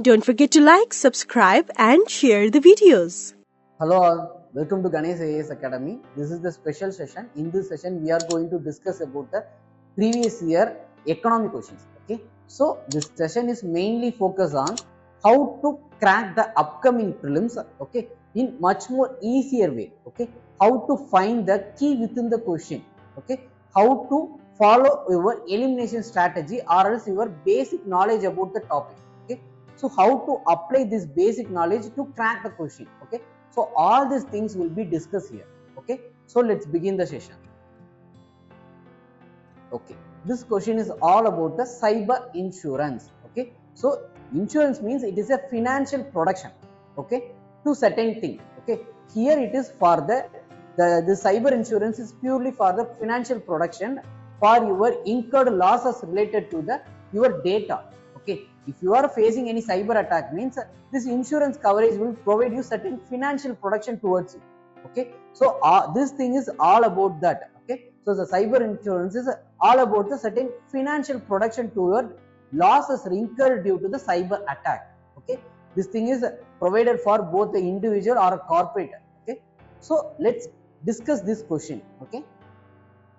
Don't forget to like, subscribe and share the videos. Hello all, welcome to Ganesh IAS Academy. This is the special session. In this session, we are going to discuss about the previous year economy questions. Okay, so this session is mainly focused on how to crack the upcoming prelims. Okay, in much more easier way. Okay, how to find the key within the question. Okay, how to follow your elimination strategy or else your basic knowledge about the topic. Okay, so how to apply this basic knowledge to crack the question. Okay, so all these things will be discussed here. Okay, so let's begin the session. Okay, this question is all about the cyber insurance. Okay, so insurance means it is a financial production. Okay, to certain thing. Okay, here it is for the cyber insurance is purely for the financial production for your incurred losses related to the your data. Okay, if you are facing any cyber attack means this insurance coverage will provide you certain financial protection towards you. Okay, so this thing is all about that. Okay, so the cyber insurance is all about the certain financial protection to your losses incurred due to the cyber attack. Okay, this thing is provided for both the individual or a corporate. Okay, so let's discuss this question. Okay,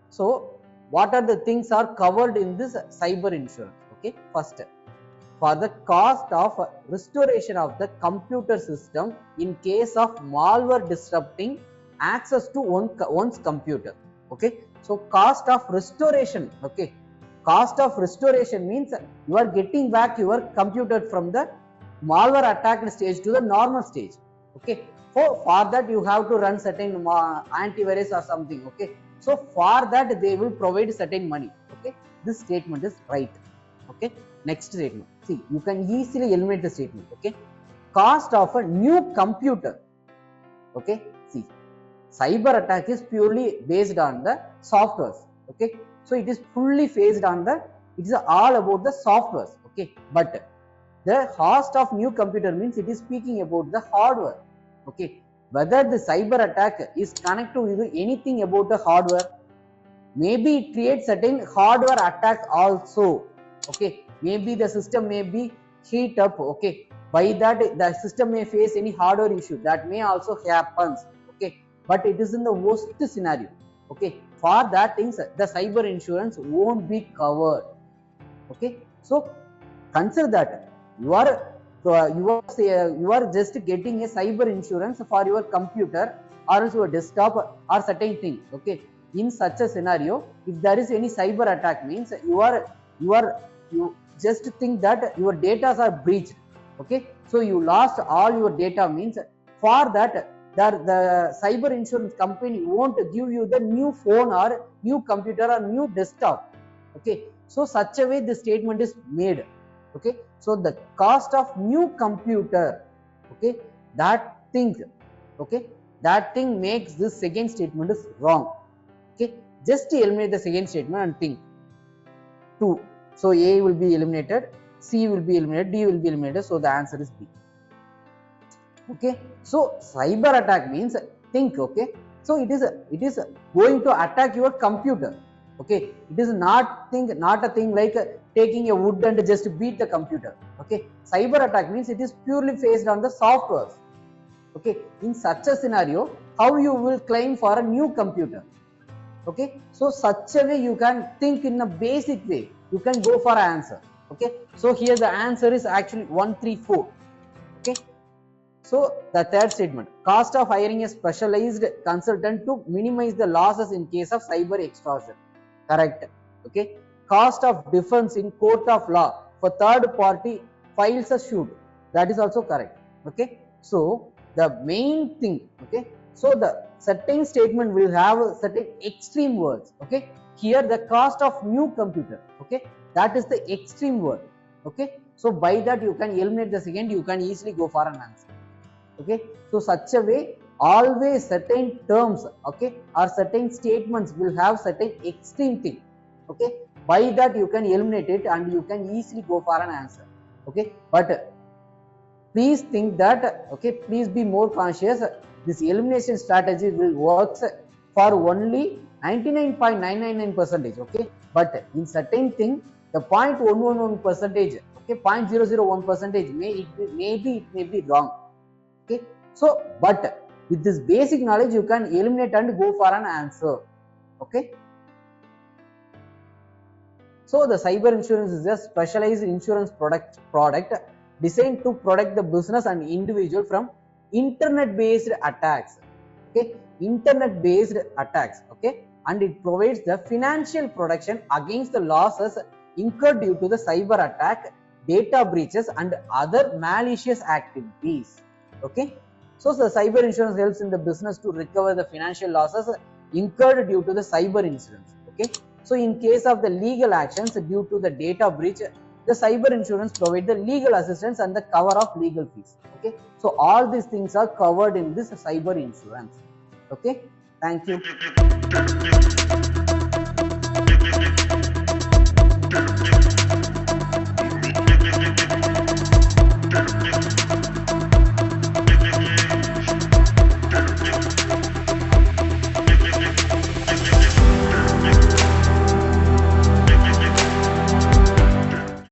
so what are the things are covered in this cyber insurance? Okay, first, for the cost of restoration of the computer system in case of malware disrupting access to one's computer. Okay, so cost of restoration. Okay, cost of restoration means you are getting back your computer from the malware attacked stage to the normal stage. Okay, for that you have to run certain antivirus or something. Okay, so for that they will provide certain money. Okay, this statement is right. Okay, next statement, see, you can easily eliminate the statement. Okay, cost of a new computer. Okay, see, cyber attack is purely based on the softwares. Okay, so it is fully based on the, it is all about the softwares. Okay, but the cost of new computer means it is speaking about the hardware. Okay, whether the cyber attack is connected with anything about the hardware, maybe it creates certain hardware attack also. Okay, maybe the system may be heat up. Okay, by that the system may face any hardware issue, that may also happens. Okay, but it is in the worst scenario. Okay, for that things the cyber insurance won't be covered. Okay, so consider that you are just getting a cyber insurance for your computer or else your desktop or certain thing. Okay, in such a scenario, if there is any cyber attack means you just think that your data are breached. Okay, so you lost all your data means for that the cyber insurance company won't give you the new phone or new computer or new desktop. Okay, so such a way the statement is made. Okay, so the cost of new computer. Okay, that thing. Okay, that thing makes this second statement is wrong. Okay, just eliminate the second statement and think. 2. So A will be eliminated, C will be eliminated, D will be eliminated. So the answer is B. Okay, so cyber attack means think. Okay, so it is going to attack your computer. Okay, it is not a thing like taking a wood and just beat the computer. Okay, cyber attack means it is purely based on the softwares. Okay, in such a scenario, how you will claim for a new computer? Okay, so such a way you can think in a basic way, you can go for an answer. Okay, so here the answer is actually 134. Okay, so the third statement, cost of hiring a specialized consultant to minimize the losses in case of cyber extortion. Correct. Okay, cost of defense in court of law for third party files a suit. That is also correct. Okay, so the main thing. Okay, so the certain statement will have certain extreme words. Okay, here the cost of new computer. Okay, that is the extreme word. Okay, so by that you can eliminate the second, you can easily go for an answer. Okay, so such a way always certain terms, okay, or certain statements will have certain extreme thing. Okay, by that you can eliminate it and you can easily go for an answer. Okay, but please think that, okay, please be more conscious, this elimination strategy will work for only 99.999%. okay, but in certain thing the 0.111%, Okay, 0.001% maybe it may be wrong. Okay, so but with this basic knowledge you can eliminate and go for an answer. Okay, so the cyber insurance is a specialized insurance product designed to protect the business and individual from internet based attacks. Okay, internet based attacks. Okay, and it provides the financial protection against the losses incurred due to the cyber attack, data breaches and other malicious activities. Okay, so the cyber insurance helps in the business to recover the financial losses incurred due to the cyber incidents. Okay, so in case of the legal actions due to the data breach, the cyber insurance provides the legal assistance and the cover of legal fees. Okay, so all these things are covered in this cyber insurance. Okay, thank you.